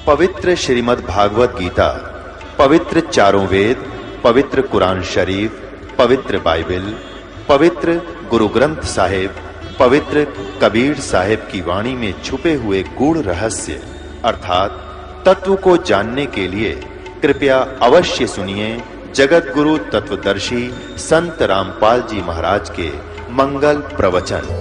पवित्र श्रीमद् भागवत गीता, पवित्र चारों वेद, पवित्र कुरान शरीफ, पवित्र बाइबल, पवित्र गुरु ग्रंथ साहिब, पवित्र कबीर साहिब की वाणी में छुपे हुए गूढ़ रहस्य अर्थात तत्व को जानने के लिए कृपया अवश्य सुनिए जगत गुरु तत्वदर्शी संत रामपाल जी महाराज के मंगल प्रवचन।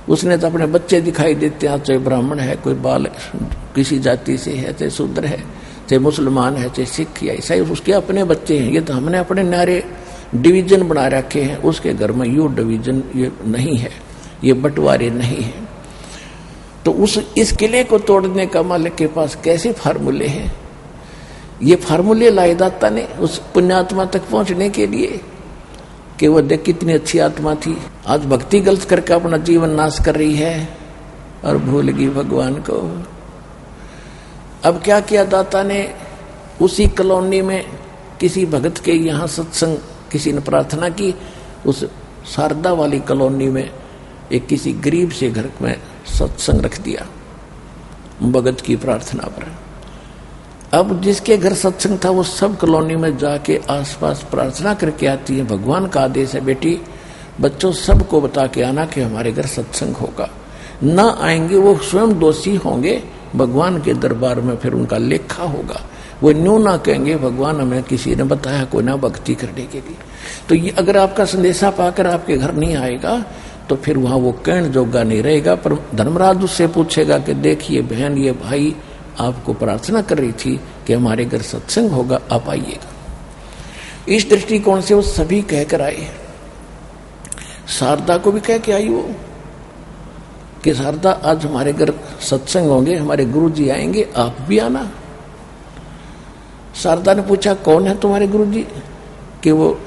उसने तो अपने बच्चे दिखाई देते हैं, चाहे ब्राह्मण है, कोई बाल किसी जाति से है, चाहे शूद्र है, चाहे मुसलमान है, चाहे सिख या ईसाई, उसके अपने बच्चे हैं। ये तो हमने अपने नारे डिवीजन बना रखे हैं। उसके घर में यू डिवीजन ये नहीं है, ये बंटवारे नहीं है। तो इस किले को तोड़ने का मालिक के पास कैसे फार्मूले हैं? ये फार्मूले लाए दाता ने उस पुण्यात्मा तक पहुंचने के लिए कि वो देख कितनी अच्छी आत्मा थी, आज भक्ति गलत करके अपना जीवन नाश कर रही है और भूल गई भगवान को। अब क्या किया दाता ने, उसी कॉलोनी में किसी भगत के यहाँ सत्संग किसी ने प्रार्थना की, उस शारदा वाली कॉलोनी में एक किसी गरीब से घर में सत्संग रख दिया भगत की प्रार्थना पर। अब जिसके घर सत्संग था वो सब कॉलोनी में जाके आसपास प्रार्थना करके आती है। भगवान का आदेश है, बेटी बच्चों सबको बता के आना कि हमारे घर सत्संग होगा। ना आएंगे वो स्वयं दोषी होंगे, भगवान के दरबार में फिर उनका लेखा होगा। वो न्यू ना कहेंगे भगवान हमें किसी ने बताया कोई ना भक्ति करने के लिए। तो ये अगर आपका संदेशा पाकर आपके घर नहीं आएगा तो फिर वहां वो कहने जोगा नहीं रहेगा। पर धर्मराज उससे पूछेगा कि देखिए बहन, ये भाई आपको प्रार्थना कर रही थी कि हमारे घर सत्संग होगा, आप आइएगा। इस दृष्टिकोण से वो सभी कहकर आए। शारदा को भी कह के आई वो कि शारदा आज हमारे घर सत्संग होंगे, हमारे गुरु जी आएंगे, आप भी आना। शारदा ने पूछा कौन है तुम्हारे गुरु जी? कि वो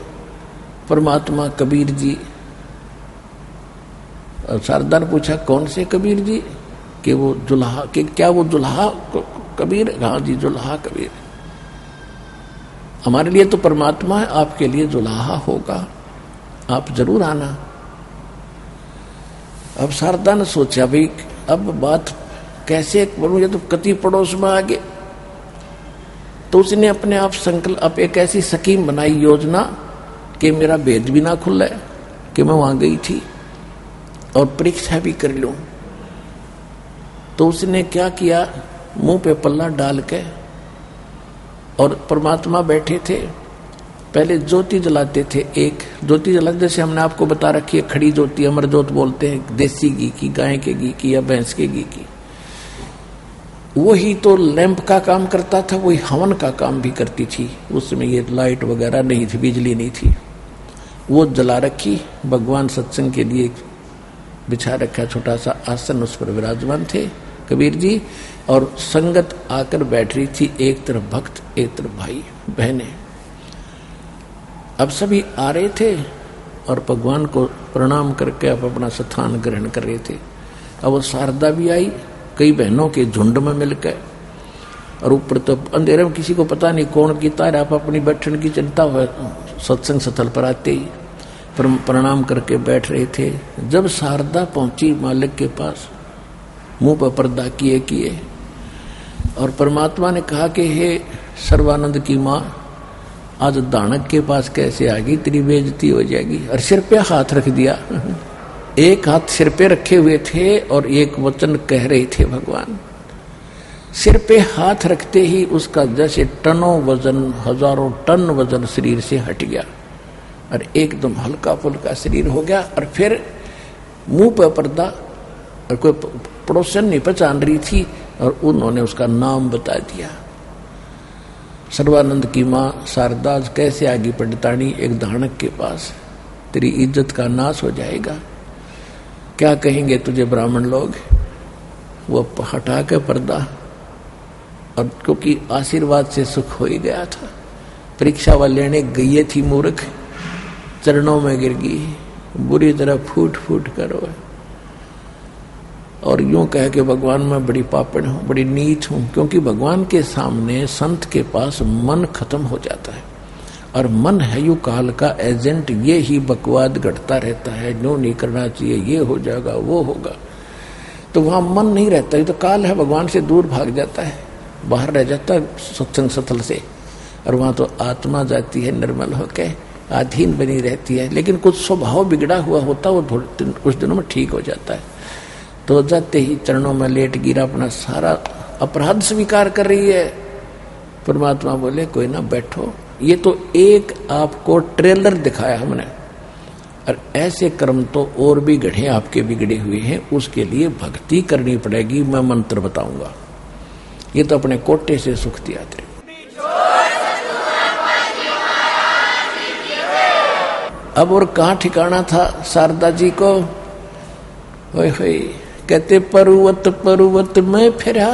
परमात्मा कबीर जी। और शारदा ने पूछा कौन से कबीर जी? कि वो जुल्हा, कि क्या वो जुल्हा कबीर? हाँ जी जुल्हा कबीर। हमारे लिए तो परमात्मा है, आपके लिए जुल्हा होगा, आप जरूर आना। अब शारदा ने सोचा भाई अब बात कैसे करूं, ये तो कति पड़ोस में आ गए। तो उसने अपने आप संकल्प एक ऐसी स्कीम बनाई, योजना कि मेरा भेद भी ना खुला है कि मैं वहां गई थी और परीक्षा भी कर लूं। तो उसने क्या किया, मुंह पे पल्ला डाल के, और परमात्मा बैठे थे, पहले ज्योति जलाते थे। एक ज्योति जलाते, जैसे हमने आपको बता रखी है खड़ी ज्योति, अमर ज्योत बोलते हैं, देसी घी की, गाय के घी की या भैंस के घी की। वही तो लैंप का काम करता था, वही हवन का काम भी करती थी। उसमें ये लाइट वगैरह नहीं थी, बिजली नहीं थी। वो जला रखी, भगवान सत्संग के लिए बिछा रखा छोटा सा आसन, उस पर विराजमान थे कबीर जी। और संगत आकर बैठ रही थी, एक तरफ भक्त एक तरफ भाई बहने। अब सभी आ रहे थे और भगवान को प्रणाम करके अब अपना स्थान ग्रहण कर रहे थे। अब वो शारदा भी आई, कई बहनों के झुंड में मिलकर, और ऊपर तो अंधेरे में किसी को पता नहीं कौन गीता है, आप अपनी बैठने की चिंता हो सत्संग स्थल पर आते ही प्रणाम करके बैठ रहे थे। जब शारदा पहुंची मालिक के पास, मुंह पर पर्दा किए किए, और परमात्मा ने कहा कि हे सर्वानंद की माँ, आज दानक के पास कैसे आ गई, तेरी बेइज्जती हो जाएगी। और सिर पे हाथ रख दिया, एक हाथ सिर पे रखे हुए थे और एक वचन कह रहे थे भगवान। सिर पे हाथ रखते ही उसका जैसे टनों वजन, हजारों टन वजन शरीर से हट गया। और एकदम हल्का फुल्का शरीर हो गया। और फिर मुंह पर पर्दा, और कोई पड़ोसन नहीं पहचान रही थी, और उन्होंने उसका नाम बता दिया। सर्वानंद की माँ शारदा कैसे आगे पड़तानी एक धानक के पास, तेरी इज्जत का नाश हो जाएगा, क्या कहेंगे तुझे ब्राह्मण लोग। वो हटा के पर्दा, और क्योंकि आशीर्वाद से सुख हो ही गया था, परीक्षा वाले ने गई थी मूर्ख, चरणों में गिर गई, बुरी तरह फूट फूट कर रोए, और यूं कह के भगवान मैं बड़ी पापड़ हूं, बड़ी नीच हूं। क्योंकि भगवान के सामने संत के पास मन खत्म हो जाता है, और मन है यू काल का एजेंट, ये ही बकवाद घटता रहता है, नो नहीं करना चाहिए, ये हो जाएगा वो होगा, तो वहां मन नहीं रहता। ये तो काल है, भगवान से दूर भाग जाता है, बाहर रह जाता है सत्संग सथल से, और वहां तो आत्मा जाती है निर्मल होकर, अधीन बनी रहती है। लेकिन कुछ स्वभाव बिगड़ा हुआ होता, वो कुछ दिनों में ठीक हो जाता है। तो जाते ही चरणों में लेट गिरा, अपना सारा अपराध स्वीकार कर रही है। परमात्मा बोले कोई ना, बैठो, ये तो एक आपको ट्रेलर दिखाया हमने, और ऐसे कर्म तो और भी गढ़े आपके बिगड़े हुए हैं, उसके लिए भक्ति करनी पड़ेगी, मैं मंत्र बताऊंगा। ये तो अपने कोटे से सुख दिया थे। अब और कहाँ ठिकाना था शारदा जी को। होय होय, कहते पर्वत पर्वत में फिरा,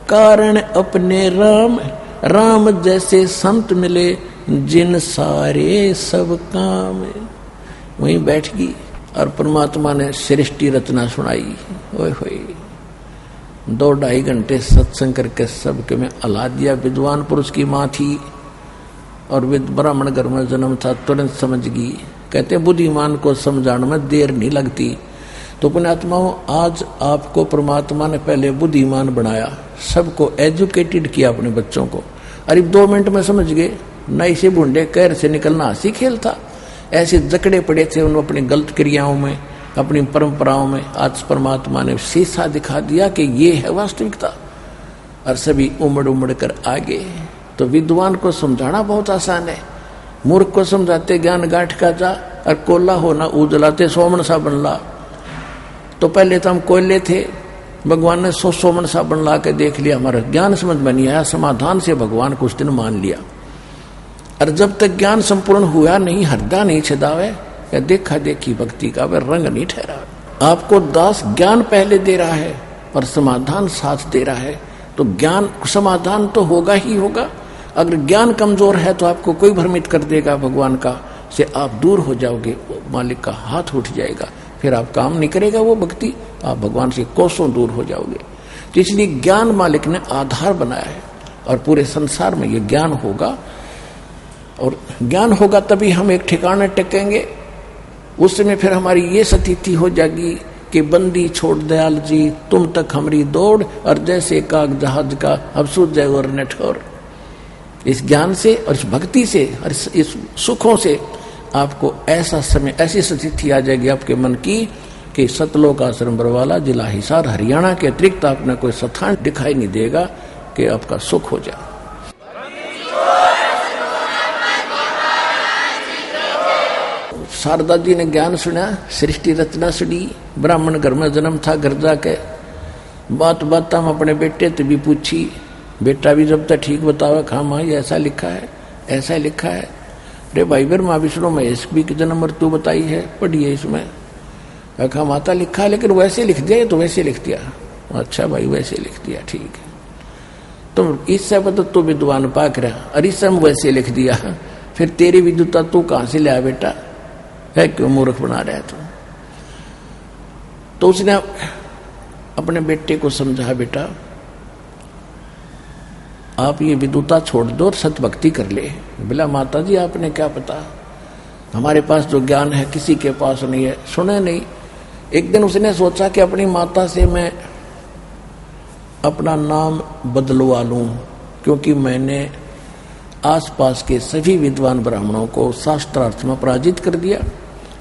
कारण अपने राम, राम जैसे संत मिले, जिन सारे सब काम। वहीं बैठ गई और परमात्मा ने सृष्टि रचना सुनाई। ओए होए, 2-2.5 घंटे सत्संग करके सबके में अला दिया। विद्वान पुरुष की माँ थी और ब्राह्मण घर में जन्म था, तुरंत समझ गई। कहते बुद्धिमान को समझाने में देर नहीं लगती। तो पुण्यात्माओं, आज आपको परमात्मा ने पहले बुद्धिमान बनाया, सबको एजुकेटेड किया अपने बच्चों को। अरे 2 मिनट में समझ गए, नई से बूंदे कैर से निकलना हंसी खेल था। ऐसे जकड़े पड़े थे उन अपनी गलत क्रियाओं में, अपनी परंपराओं में। आज परमात्मा ने शीशा दिखा दिया कि ये है वास्तविकता, और सभी उमड़ उमड़ कर आगे। तो विद्वान को समझाना बहुत आसान है, मूर्ख को समझाते ज्ञान गांठ का जा, और कोला होना उजलाते सोमन सा बनला। तो पहले तो हम कोयले थे, भगवान ने सोमन सा बन ला के देख लिया, हमारा ज्ञान समझ में नहीं आया, समाधान से भगवान कुछ दिन मान लिया। और जब तक ज्ञान संपूर्ण हुआ नहीं, हृदय नहीं छिदावे, या देखा देखी भक्ति का वह रंग नहीं ठहरा। आपको दास ज्ञान पहले दे रहा है और समाधान साथ दे रहा है, तो ज्ञान समाधान तो होगा ही होगा। अगर ज्ञान कमजोर है तो आपको कोई भ्रमित कर देगा भगवान का, से आप दूर हो जाओगे, मालिक का हाथ उठ जाएगा, फिर आप काम नहीं करेगा वो भक्ति, आप भगवान से कोसों दूर हो जाओगे। तो इसलिए ज्ञान मालिक ने आधार बनाया है, और पूरे संसार में ये ज्ञान होगा, और ज्ञान होगा तभी हम एक ठिकाने टेकेंगे। उस समय फिर हमारी ये स्थिति हो जाएगी कि बंदी छोड़ दयाल जी, तुम तक हमारी दौड़, और जैसे काग जहाज का अब सूझ जाए और न ठोर। इस ज्ञान से और इस भक्ति से और इस सुखों से आपको ऐसा समय, ऐसी स्थिति आ जाएगी आपके मन की कि सतलोक आश्रम बरवाला, जिला हिसार, हरियाणा के अतिरिक्त आपने कोई स्थान दिखाई नहीं देगा कि आपका सुख हो जाए। शारदा जी ने ज्ञान सुना, सृष्टि रचना सुनी, ब्राह्मण घर में जन्म था, घर जाके बात बात हम अपने बेटे से भी पूछी, बेटा भी जब तक ठीक बतावा, खा माँ ये ऐसा लिखा है, ऐसा लिखा है। अरे भाई फिर माँ विष्णु महेश भी की जन्म मृत्यु बताई है, पढ़िए इसमें। खा माता लिखा है, लेकिन वैसे लिख दिया तो वैसे लिख दिया। अच्छा भाई वैसे लिख दिया, ठीक है। तुम इससे बता तू विद्वान पाक रहा, और इससे हम वैसे लिख दिया, फिर तेरी विद्वता तू कहाँ से लाया बेटा, है क्यों मूर्ख बना रहा है तू। तो उसने अपने बेटे को समझा, बेटा आप ये विद्वता छोड़ दो और सतभक्ति कर ले। बोला माता जी आपने क्या पता, हमारे पास जो ज्ञान है किसी के पास नहीं है। सुने नहीं। एक दिन उसने सोचा कि अपनी माता से मैं अपना नाम बदलवा लूं, क्योंकि मैंने आसपास के सभी विद्वान ब्राह्मणों को शास्त्रार्थ में पराजित कर दिया,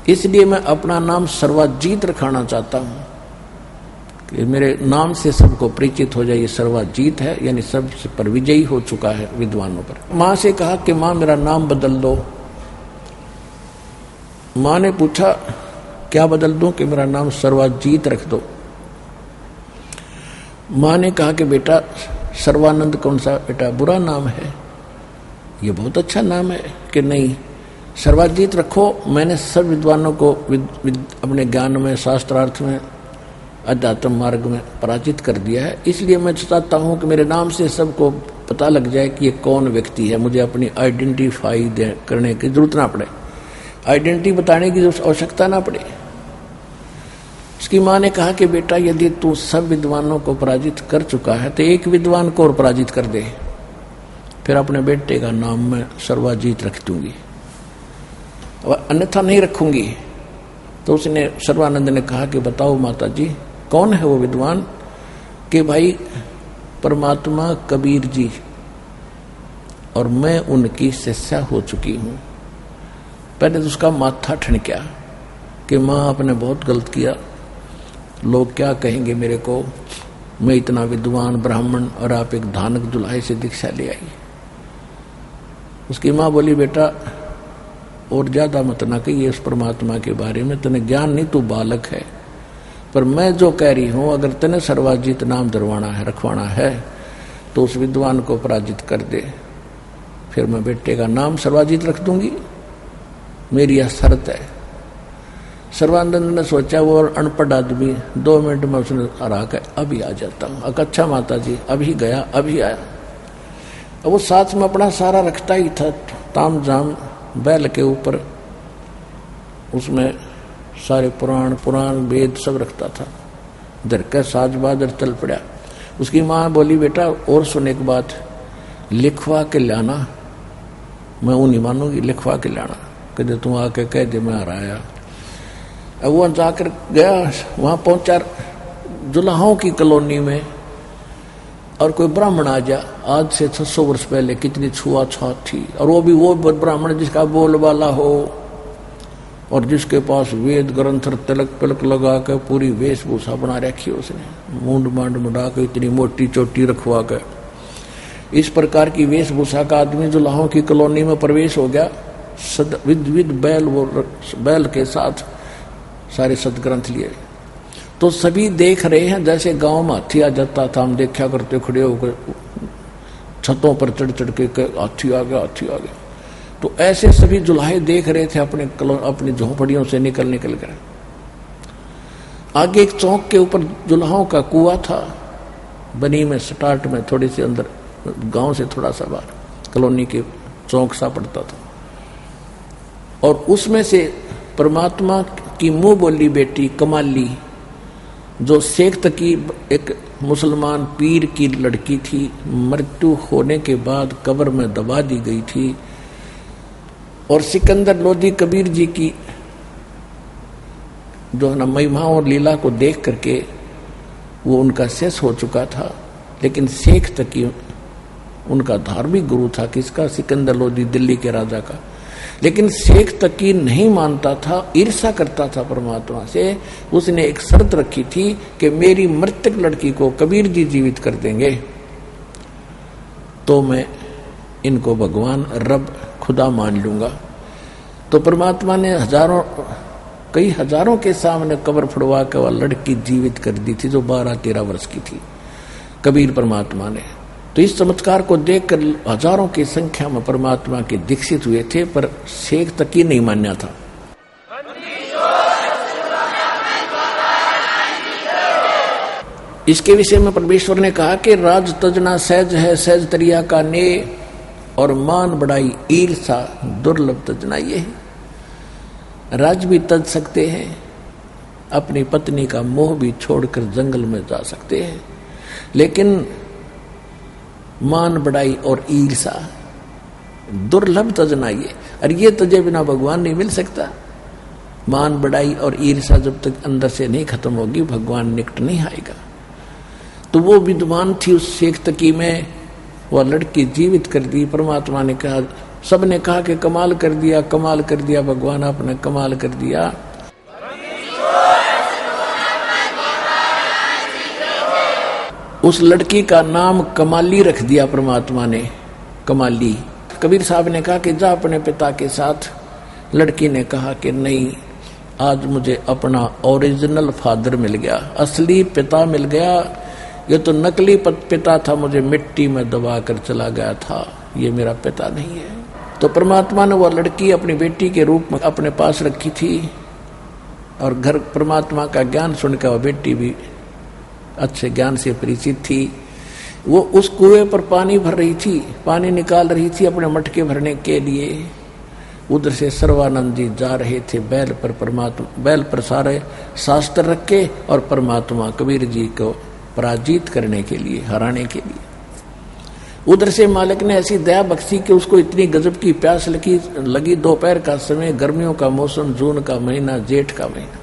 इसलिए मैं अपना नाम सर्वाजीत रखाना चाहता हूं कि मेरे नाम से सबको परिचित हो जाए। ये सर्वाजीत है, यानी सब पर विजयी हो चुका है विद्वानों पर। माँ से कहा कि माँ मेरा नाम बदल दो। माँ ने पूछा क्या बदल दूं कि मेरा नाम सर्वाजीत रख दो। माँ ने कहा कि बेटा सर्वानंद कौन सा बेटा बुरा नाम है, ये बहुत अच्छा नाम है। कि नहीं, सर्वाजीत रखो। मैंने सब विद्वानों को अपने ज्ञान में, शास्त्रार्थ में, अध्यात्म मार्ग में पराजित कर दिया है, इसलिए मैं चाहता हूं कि मेरे नाम से सबको पता लग जाए कि ये कौन व्यक्ति है। मुझे अपनी आइडेंटिफाई करने की जरूरत ना पड़े, आइडेंटिटी बताने की आवश्यकता ना पड़े। उसकी माँ ने कहा कि बेटा यदि तू सब विद्वानों को पराजित कर चुका है तो एक विद्वान को और पराजित कर दे, फिर अपने बेटे का नाम मैं सर्वाजीत रख दूंगी, अन्यथा नहीं रखूंगी। तो उसने सर्वानंद ने कहा कि बताओ माता जी कौन है वो विद्वान। कि भाई परमात्मा कबीर जी, और मैं उनकी शिष्या हो चुकी हूं। पहले तो उसका माथा ठनका कि माँ आपने बहुत गलत किया, लोग क्या कहेंगे मेरे को, मैं इतना विद्वान ब्राह्मण और आप एक धानक दुल्हाई से दीक्षा ले आई। उसकी माँ बोली बेटा और ज्यादा मत ना कहिए उस परमात्मा के बारे में, तने ज्ञान नहीं, तू बालक है। पर मैं जो कह रही हूं, अगर तने सर्वाजीत नाम दरवाना है, रखवाना है, तो उस विद्वान को पराजित कर दे, फिर मैं बेटे का नाम सर्वाजीत रख दूंगी, मेरी यह शर्त है। सर्वानंद ने सोचा वो अनपढ़ आदमी, 2 मिनट में उसने हरा के अभी आ जाता हूँ। अच्छा माता जी, अभी गया अभी आया। वो साथ में अपना सारा रखता ही था, ताम झाम बैल के ऊपर, उसमें सारे पुराण वेद सब रखता था। धर के साज बाजर चल पड़ा। उसकी माँ बोली बेटा और सुने की बात, लिखवा के लाना। मैं वो नहीं मानूंगी, लिखवा के लाना। कहते तू आके कह दे मैं आ आया। अब वो जाकर गया, वहां पहुंचा जुलाहों की कॉलोनी में, और कोई ब्राह्मण आ जा। आज से 600 वर्ष पहले कितनी छुआछूत थी, और वो भी वो ब्राह्मण जिसका बोल वाला हो और जिसके पास वेद ग्रंथ तिलक पिलक लगा के पूरी वेशभूषा बना रखी उसने, मूंड मांड मुड़ा के इतनी मोटी चोटी रखवा के। इस प्रकार की वेशभूषा का आदमी जुलाहों की कॉलोनी में प्रवेश हो गया, विद बैल के साथ सारे सदग्रंथ लिए। तो सभी देख रहे हैं जैसे गांव में हाथी आ जाता था, हम देखा करते खड़े होकर छतों पर चढ़ चढ़ के हाथी आ गया, हाथी आ गया। तो ऐसे सभी जुलाहे देख रहे थे अपनी झोंपड़ियों से निकल कर। आगे एक चौक के ऊपर जुलाहों का कुआं था, बनी में स्टार्ट में थोड़ी सी अंदर, गांव से थोड़ा सा बाहर कॉलोनी के चौक सा पड़ता था। और उसमें से परमात्मा की मुंह बोली बेटी कमाली, जो शेख तकी एक मुसलमान पीर की लड़की थी, मृत्यु होने के बाद कब्र में दबा दी गई थी। और सिकंदर लोधी कबीर जी की जो है ना महिमा और लीला को देख करके वो उनका शेष हो चुका था। लेकिन शेख तकी उनका धार्मिक गुरु था, किसका? सिकंदर लोधी दिल्ली के राजा का। लेकिन शेख तकी नहीं मानता था, ईर्ष्या करता था परमात्मा से। उसने एक शर्त रखी थी कि मेरी मृतक लड़की को कबीर जी जीवित कर देंगे तो मैं इनको भगवान रब खुदा मान लूंगा। तो परमात्मा ने कई हजारों के सामने कब्र फुड़वा के वह लड़की जीवित कर दी थी, जो 12-13 वर्ष की थी, कबीर परमात्मा ने। तो इस चमत्कार को देखकर हजारों की संख्या में परमात्मा के दीक्षित हुए थे, पर शेख तकी नहीं मान्या था। इसके विषय में परमेश्वर ने कहा कि राज तजना सहज है, सहज तरिया का ने, और मान बढ़ाई ईर्षा दुर्लभ तजना। ये है राज भी तज सकते हैं, अपनी पत्नी का मोह भी छोड़कर जंगल में जा सकते हैं, लेकिन मान बढ़ाई और ईर्षा दुर्लभ तजना ये, और ये तजे बिना भगवान नहीं मिल सकता। मान बढ़ाई और ईर्षा जब तक अंदर से नहीं खत्म होगी, भगवान निकट नहीं आएगा। तो वो विद्वान थी उस शेख तकी में, वह लड़की जीवित कर दी। परमात्मा ने कहा, सबने कहा कि कमाल कर दिया, कमाल कर दिया, भगवान आपने कमाल कर दिया। उस लड़की का नाम कमाली रख दिया परमात्मा ने, कमाली। कबीर साहब ने कहा कि जा अपने पिता के साथ लड़की ने कहा कि नहीं, आज मुझे अपना ओरिजिनल फादर मिल गया, असली पिता मिल गया। ये तो नकली पिता था, मुझे मिट्टी में दबा कर चला गया था, ये मेरा पिता नहीं है। तो परमात्मा ने वह लड़की अपनी बेटी के रूप में अपने पास रखी थी, और घर परमात्मा का ज्ञान सुनकर वह बेटी भी अच्छे ज्ञान से परिचित थी। वो उस कुएं पर पानी भर रही थी, पानी निकाल रही थी अपने मटके भरने के लिए। उधर से सर्वानंद जी जा रहे थे बैल पर, परमात्मा बैल पर सारे शास्त्र रख के, और परमात्मा कबीर जी को पराजित करने के लिए, हराने के लिए। उधर से मालिक ने ऐसी दया बख्शी कि उसको इतनी गजब की प्यास लगी दोपहर का समय, गर्मियों का मौसम, जून का महीना, जेठ का महीना।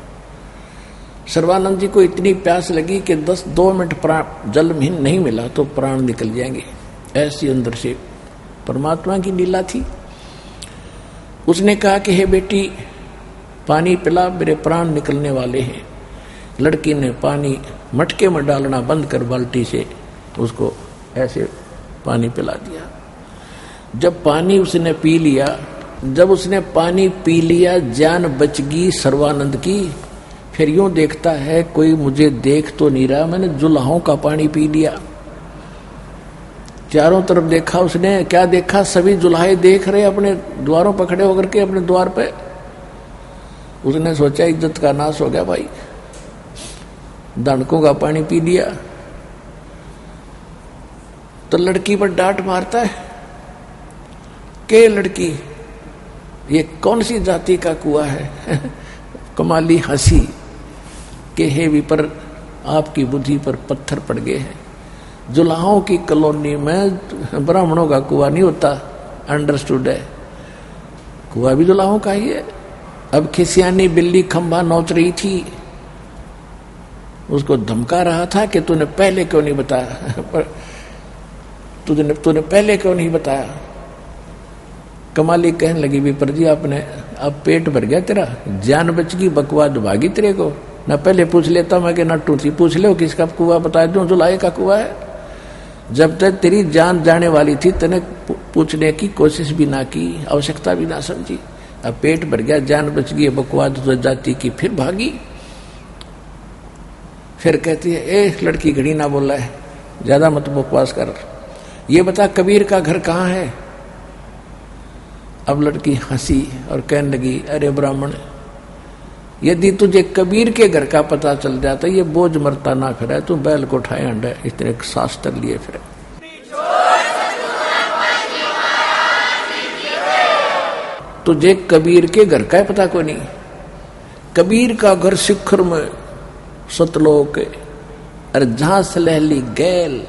सर्वानंद जी को इतनी प्यास लगी कि 2 मिनट जल नहीं मिला तो प्राण निकल जाएंगे, ऐसी अंदर से परमात्मा की लीला थी। उसने कहा कि हे बेटी, पानी पिला, मेरे प्राण निकलने वाले हैं। लड़की ने पानी मटके में डालना बंद कर बाल्टी से उसको ऐसे पानी पिला दिया। जब पानी उसने पी लिया, जब उसने पानी पी लिया, जान बच गई सर्वानंद की। फिर यूं देखता है कोई मुझे देख तो नहीं रहा, मैंने जुलाहों का पानी पी लिया। चारों तरफ देखा उसने, क्या देखा, सभी जुलाहे देख रहे अपने द्वारों पर खड़े होकर के, अपने द्वार पे। उसने सोचा इज्जत का नाश हो गया भाई, दानकों का पानी पी लिया। तो लड़की पर डांट मारता है के लड़की, ये कौन सी जाति का कुआं है। कमाली हंसी के हे विपर, आपकी बुद्धि पर पत्थर पड़ गए हैं। जुलाहों की कॉलोनी में ब्राह्मणों का कुआं नहीं होता, अंडरस्टूड है, कुआं भी जुलाहों का ही है। अब खिसियानी बिल्ली खंभा नोच रही थी, उसको धमका रहा था कि तूने पहले क्यों नहीं बताया, पर तूने पहले क्यों नहीं बताया। कमाली कहने लगी, विपर जी आपने, अब पेट भर गया तेरा, जान बच गई, बकवाद भागी तेरे को, ना पहले पूछ लेता मैं कि ना टूटी पूछ ले किसका कुआं बता दूं, जुलाहे का कुआं है। जब तक तेरी जान जाने वाली थी तने पूछने की कोशिश भी ना की, आवश्यकता भी ना समझी। अब पेट भर गया, जान बच गई, बकवाद तो जाती की, फिर भागी। फिर कहती है, ए लड़की घड़ी ना बोल रहा है, ज्यादा मत बकवास कर, ये बता कबीर का घर कहाँ है। अब लड़की हंसी और कहने लगी, अरे ब्राह्मण, यदि तुझे कबीर के घर का पता चल जाता, ये बोझ मरता ना फिर, तू बैल को उठाए अंडा इतने शास्त्र लिए फिर। तुझे कबीर के घर का पता को नहीं। कबीर का घर शिखर में सतलोक, अरे जहां सलहली गैल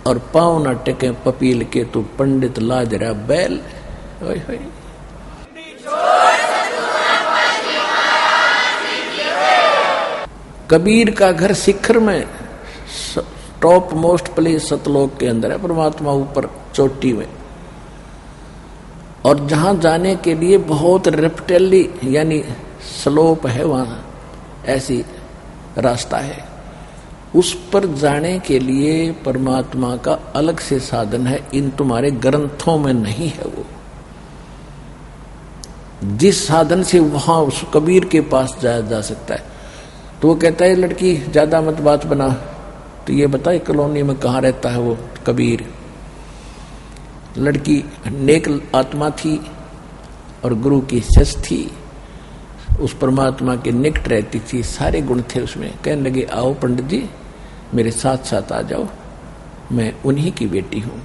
और पाँव न टेके पपील के, तू पंडित लाज रहा बैल। ओए होए। कबीर का घर शिखर में, टॉप मोस्ट प्लेस सतलोक के अंदर है, परमात्मा ऊपर चोटी में। और जहां जाने के लिए बहुत रेप्टेली यानी स्लोप है, वहां ऐसी रास्ता है, उस पर जाने के लिए परमात्मा का अलग से साधन है, इन तुम्हारे ग्रंथों में नहीं है। वो जिस साधन से वहां उस कबीर के पास जाया जा सकता है। तो वो कहता है, लड़की ज्यादा मत बात बना, तो ये बताए कॉलोनी में कहाँ रहता है वो कबीर। लड़की नेक आत्मा थी और गुरु की सच थी, उस परमात्मा के निकट रहती थी, सारे गुण थे उसमें। कहने लगे, आओ पंडित जी मेरे साथ साथ आ जाओ, मैं उन्हीं की बेटी हूं।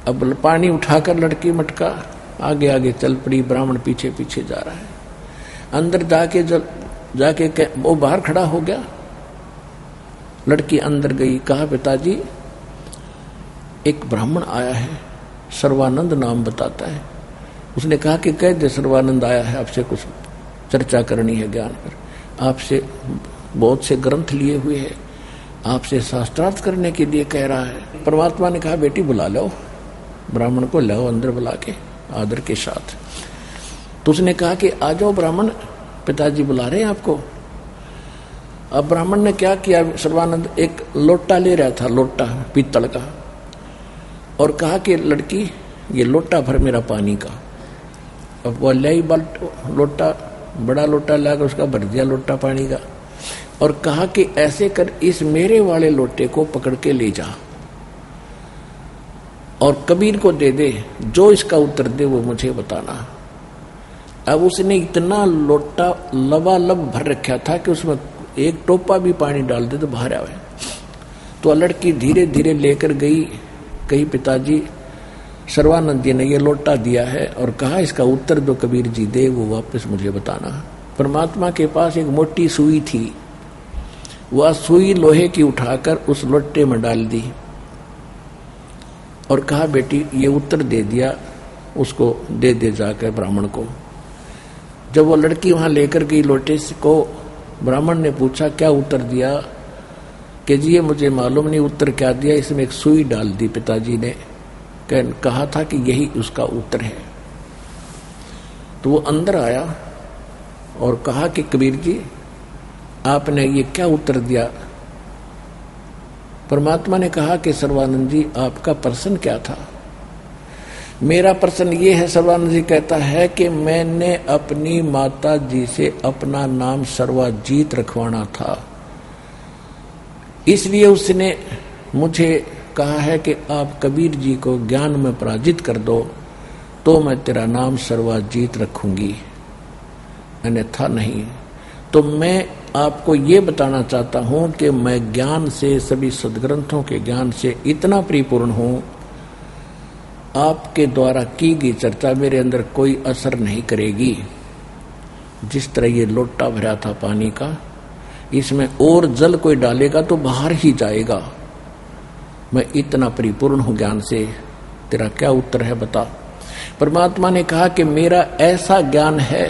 अब पानी उठाकर लड़की मटका आगे आगे चल पड़ी, ब्राह्मण पीछे पीछे जा रहा है। अंदर जाके वो बाहर खड़ा हो गया। लड़की अंदर गई, कहा पिताजी एक ब्राह्मण आया है, सर्वानंद नाम बताता है। उसने कहा कि कह दे सर्वानंद आया है, आपसे कुछ चर्चा करनी है ज्ञान पर, आपसे बहुत से ग्रंथ लिए हुए हैं, आपसे शास्त्रार्थ करने के लिए कह रहा है। परमात्मा ने कहा, बेटी बुला लो, ब्राह्मण को लाओ अंदर बुला के आदर के साथ। तो उसने कहा कि आ जाओ ब्राह्मण, पिताजी बुला रहे हैं आपको। अब ब्राह्मण ने क्या किया, सर्वानंद एक लोटा ले रहा था, लोटा पीतल का, और कहा कि लड़की ये लोटा भर मेरा पानी का। अब वो लाई लोटा, बड़ा लोटा लाकर उसका भर दिया लोटा पानी का, और कहा कि ऐसे कर इस मेरे वाले लोटे को पकड़ के ले जा और कबीर को दे दे, जो इसका उत्तर दे वो मुझे बताना। अब उसने इतना लोटा लबालब भर रखा था कि उसमें एक टोपा भी पानी डाल दे तो बाहर आवे। तो लड़की धीरे धीरे लेकर गई, कही पिताजी सर्वानंद जी ने ये लोटा दिया है और कहा इसका उत्तर जो कबीर जी दे वो वापस मुझे बताना। परमात्मा के पास एक मोटी सुई थी, वह सुई लोहे की उठाकर उस लोटे में डाल दी और कहा बेटी ये उत्तर दे दिया, उसको दे दे जाकर ब्राह्मण को। जब वो लड़की वहां लेकर गई लोटे को, ब्राह्मण ने पूछा क्या उत्तर दिया, कि जी ये मुझे मालूम नहीं उत्तर क्या दिया, इसमें एक सुई डाल दी पिताजी ने, कहा था कि यही उसका उत्तर है। तो वो अंदर आया और कहा कि कबीर जी आपने ये क्या उत्तर दिया। परमात्मा ने कहा कि सर्वानंद जी आपका प्रश्न क्या था। मेरा प्रश्न ये है, सर्वानंद जी कहता है कि मैंने अपनी माता जी से अपना नाम सर्वाजीत रखवाना था, इसलिए उसने मुझे कहा है कि आप कबीर जी को ज्ञान में पराजित कर दो तो मैं तेरा नाम सर्वाजीत रखूंगी, अन्यथा नहीं। तो मैं आपको ये बताना चाहता हूं कि मैं ज्ञान से, सभी सदग्रंथों के ज्ञान से इतना परिपूर्ण हूं, आपके द्वारा की गई चर्चा मेरे अंदर कोई असर नहीं करेगी। जिस तरह ये लोटा भरा था पानी का, इसमें और जल कोई डालेगा तो बाहर ही जाएगा। मैं इतना परिपूर्ण हूं ज्ञान से, तेरा क्या उत्तर है बता। परमात्मा ने कहा कि मेरा ऐसा ज्ञान है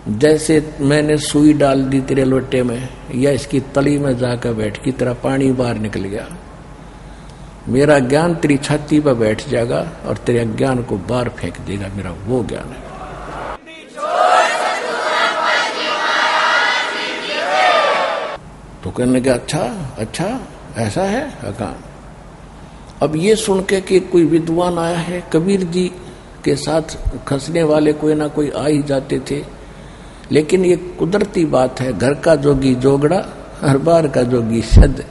जैसे मैंने सुई डाल दी तेरे लोटे में या इसकी तली में जाकर बैठ की तरह पानी बाहर निकल गया। मेरा ज्ञान तेरी छाती पर बैठ जाएगा और तेरे ज्ञान को बाहर फेंक देगा, मेरा वो ज्ञान है। तो कहने लगा अच्छा ऐसा है कहा। अब ये सुन के कि कोई विद्वान आया है, कबीर जी के साथ खसने वाले कोई ना कोई आ ही जाते थे, लेकिन ये कुदरती बात है, घर का जोगी जोगड़ा हर बार का जोगी शद।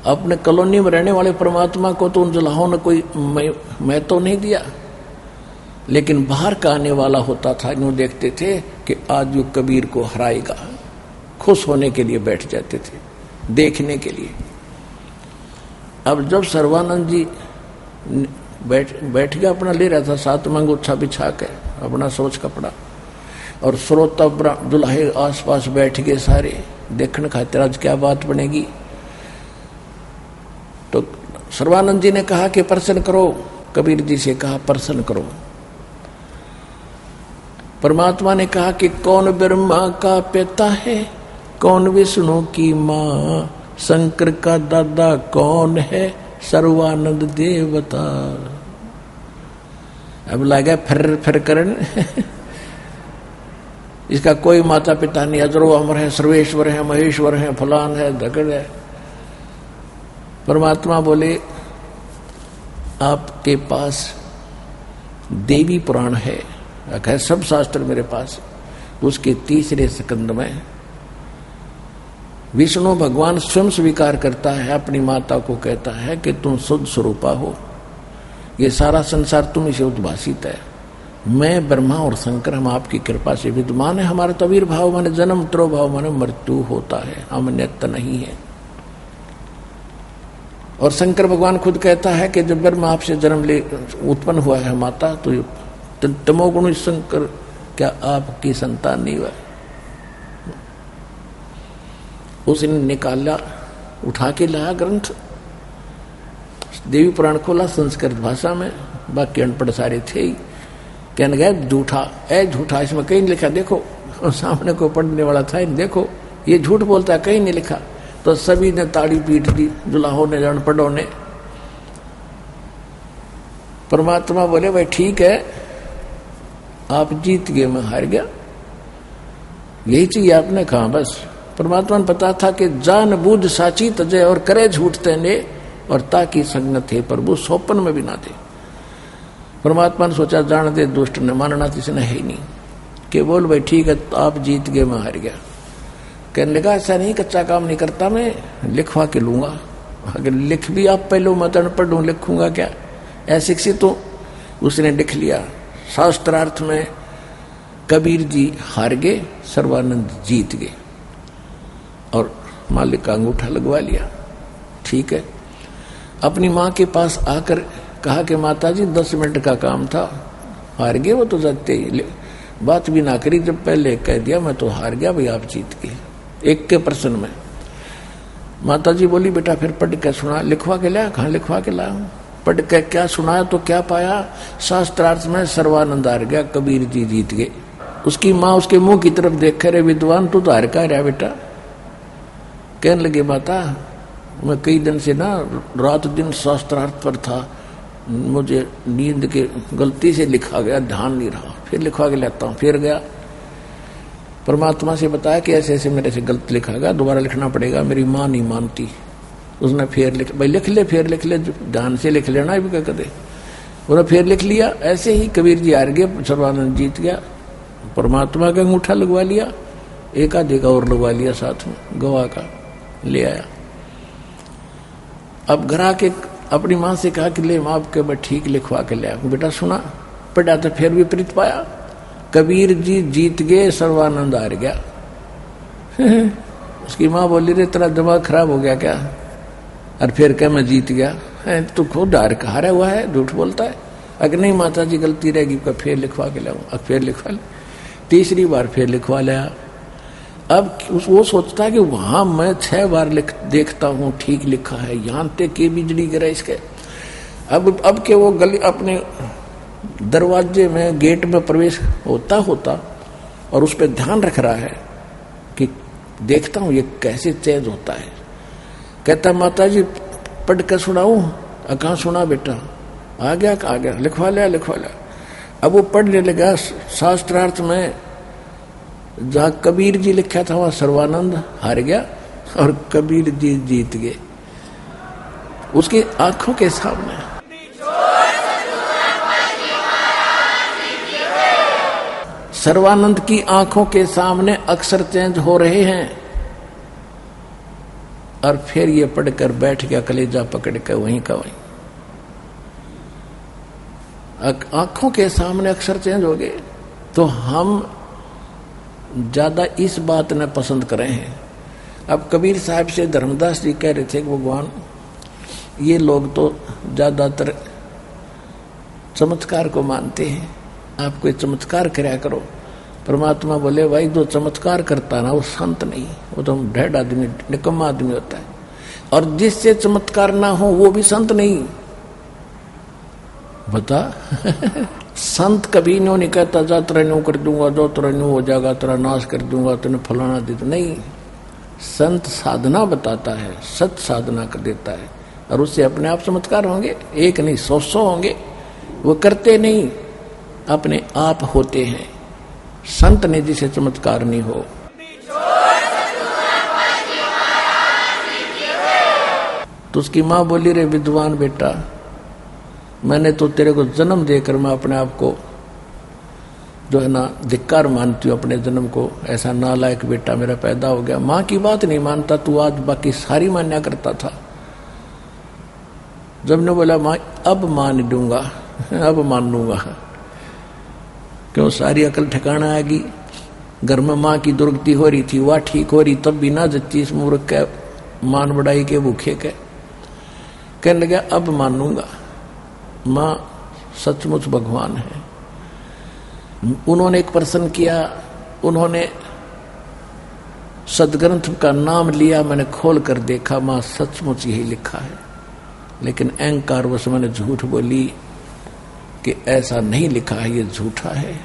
अपने कॉलोनी में रहने वाले परमात्मा को तो उन जुलाहों ने कोई मैं तो नहीं दिया, लेकिन बाहर का आने वाला होता था, यूं देखते थे कि आज वो कबीर को हराएगा, खुश होने के लिए बैठ जाते थे, देखने के लिए। अब जब सर्वानंद जी बैठ गया, अपना ले रहा था सात मंगोछा बिछा के अपना सोच कपड़ा, और श्रोता दुल्हे आसपास बैठ गए सारे देखने खातिर आज क्या बात बनेगी। तो सर्वानंद जी ने कहा कि प्रश्न करो, कबीर जी से कहा प्रश्न करो। परमात्मा ने कहा कि कौन ब्रह्मा का पिता है, कौन विष्णु की माँ, शंकर का दादा कौन है, सर्वानंद देवता। अब लगा फिर करने इसका कोई माता पिता नहीं, अजरो अमर है, सर्वेश्वर है, महेश्वर है, फलान है, धकड़ है। परमात्मा बोले आपके पास देवी पुराण है, सब शास्त्र मेरे पास। उसके तीसरे स्कंद में विष्णु भगवान स्वयं स्वीकार करता है, अपनी माता को कहता है कि तुम शुद्ध स्वरूपा हो, ये सारा संसार तुम से उद्भासित है, मैं ब्रह्मा और शंकर हम आपकी कृपा से विद्यमान है। हमारा तो आविर्भाव माने जन्म, त्रोभाव माने मृत्यु होता है, हम नित्य नहीं है। और शंकर भगवान खुद कहता है कि जब ब्रह्मा आपसे जन्म ले उत्पन्न हुआ है माता, तो तमोगुण शंकर क्या आपकी संतान नहीं हुआ। उसने निकाला, उठा के लाया ग्रंथ, देवी पुराण खोला संस्कृत भाषा में, बाकी अनपढ़ सारे थे ही। कहने गए झूठा इसमें कहीं नहीं लिखा, देखो। और सामने को पढ़ने वाला था, देखो ये झूठ बोलता है, कहीं नहीं लिखा। तो सभी ने ताड़ी पीट दी, जुलाहों ने, अनपढ़ों ने। परमात्मा बोले भाई ठीक है, आप जीत गए, मैं हार गया, यही चाहिए आपने कहा। बस परमात्मा ने पता था कि जान बूझ साची तजय और करे झूठ तेने, और ताकि संगत है प्रभु सोपन में भी ना दे। परमात्मा ने सोचा जान दे दुष्ट ने, मानना तो इसने है ही नहीं, कि बोल भाई ठीक है आप जीत गए मैं हार गया। कहने लगा ऐसा नहीं, कच्चा काम नहीं करता मैं, लिखवा के लूंगा। अगर लिख भी आप पहले मत अनपढ़ हूं, लिखूंगा क्या, अशिक्षित हूं। उसने लिख लिया। शास्त्रार्थ में कबीर जी हार गए, सर्वानंद जीत गए और मालिक का अंगूठा लगवा लिया। ठीक है, अपनी माँ के पास आकर कहा कि माता जी 10 मिनट का काम था, हार गए। वो तो जाते ही बात भी ना करी, जब पहले कह दिया मैं तो हार गया भाई, आप जीत गए एक के प्रश्न में। माता जी बोली बेटा फिर पढ़ के सुना। लिखवा के लाया? कहाँ लिखवा के लाया? पढ़ के क्या सुनाया तो क्या पाया? शास्त्रार्थ में सर्वानंद हार गया, कबीर जी जीत गए। उसकी माँ उसके मुंह की तरफ देख कर, विद्वान तू तो हार का रहा बेटा। कहने लगे माता मैं कई दिन से ना रात दिन शास्त्रार्थ पर था, मुझे नींद के गलती से लिखा गया, ध्यान नहीं रहा, फिर लिखवा के लाता हूँ। फिर गया परमात्मा से बताया कि ऐसे ऐसे मेरे से गलत लिखा गया, दोबारा लिखना पड़ेगा। मेरी माँ नहीं मानती। उसने फिर लिख, भाई लिख ले, फिर लिख ले, ध्यान से लिख लेना भी कदे। उन्होंने फिर लिख लिया। ऐसे ही कबीर जी हार गए, सर्वानंद जीत गया। परमात्मा का अंगूठा लगवा लिया, एक आधे का और लगवा लिया साथ में, गवाह का ले आया। अब घर आके अपनी माँ से कहा कि ले माँ के मैं ठीक लिखवा के ले आया। बेटा सुना, पढ़ा तो फिर विपरीत पाया, कबीर जी जीत गए, सर्वानंद हार गया। उसकी माँ बोली रे तेरा दिमाग खराब हो गया क्या, और फिर क्या मैं जीत गया? तू खुद हारा हुआ है, झूठ बोलता है। अगर नहीं माता जी गलती रहेगी, फिर लिखवा के लाऊं। अब फिर लिखवा ले, तीसरी बार फिर लिखवा लिया। अब वो सोचता है कि वहां मैं 6 बार देखता हूँ ठीक लिखा है, यहाँ तक के बिजली गिरा इसके। अब के वो गली अपने दरवाजे में गेट में प्रवेश होता और उस पर ध्यान रख रहा है कि देखता हूँ ये कैसे चेंज होता है। कहता माता जी पढ़ कर सुनाऊं? कहाँ सुना बेटा? आ गया, लिखवा लिया। अब वो पढ़ने लगा। शास्त्रार्थ में जहाँ कबीर जी लिखा था वहां सर्वानंद हार गया और कबीर जी जीत गए उसकी आंखों के सामने। सर्वानंद की आंखों के सामने अक्षर चेंज हो रहे हैं और फिर ये पढ़कर बैठ गया, कलेजा पकड़ कर वहीं का वहीं। आंखों के सामने अक्षर चेंज हो गए। तो हम ज्यादा इस बात न पसंद करें हैं। अब कबीर साहब से धर्मदास जी कह रहे थे कि भगवान ये लोग तो ज्यादातर चमत्कार को मानते हैं, आप कोई चमत्कार कराया करो। परमात्मा बोले भाई जो चमत्कार करता ना वो संत नहीं, वो तो ढेड आदमी, निकम्मा आदमी होता है। और जिससे चमत्कार ना हो वो भी संत नहीं। बता संत कभी नहीं कहता जा तेरा न्यू कर दूंगा, जो तेरा न्यू हो जाएगा, तेरा नाश कर दूंगा, तेने फलाना दे दूंगा। नहीं, संत साधना बताता है, सत साधना कर देता है और उससे अपने आप चमत्कार होंगे। एक नहीं 100 होंगे। वो करते नहीं, अपने आप होते हैं। संत ने जिसे चमत्कार नहीं हो। तो उसकी माँ बोली रे विद्वान बेटा, मैंने तो तेरे को जन्म देकर मैं अपने आप को जो है ना धिक्कार मानती हूँ अपने जन्म को। ऐसा नालायक बेटा मेरा पैदा हो गया। माँ की बात नहीं मानता तू, आज बाकी सारी मान्या करता था। जब ने बोला माँ अब मान दूंगा, अब मान लूंगा, क्यों सारी अकल ठिकाना आएगी। घर में माँ की दुर्गति हो रही थी, वह ठीक हो रही, तब भी ना जच्ची इस मूर्ख के मान बढ़ाई के भूखे के। कहने लगा अब मान लूंगा, माँ सचमुच भगवान है। उन्होंने एक प्रश्न किया, उन्होंने सदग्रंथ का नाम लिया, मैंने खोल कर देखा माँ सचमुच यही लिखा है। लेकिन अहंकार वश मैंने झूठ बोली कि ऐसा नहीं लिखा है, ये झूठा है।